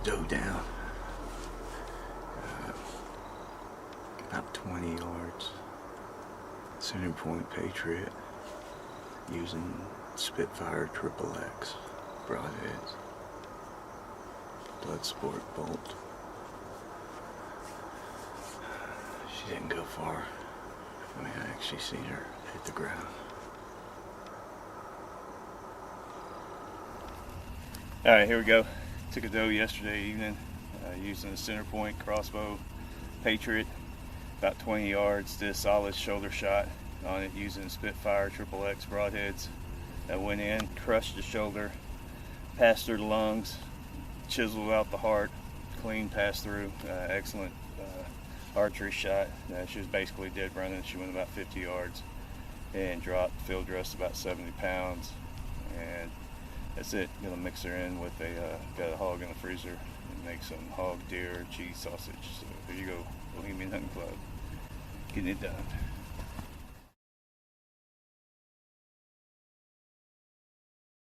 doe down about 20 yards. Center point Patriot using Spitfire XXX broadheads. Bloodsport bolt. She didn't go far. I mean, I actually seen her hit the ground. Alright, here we go. Took a doe yesterday evening using a center point crossbow Patriot, about 20 yards. Did a solid shoulder shot on it using Spitfire XXX broadheads. That went in, crushed the shoulder, passed through the lungs, chiseled out the heart, clean pass through. Excellent archery shot. She was basically dead running. She went about 50 yards and dropped. Field dressed about 70 pounds. And that's it. Gonna mix her in with got a hog in the freezer and make some hog, deer, cheese sausage. So there you go, Bohemian Hunting Club, getting it done.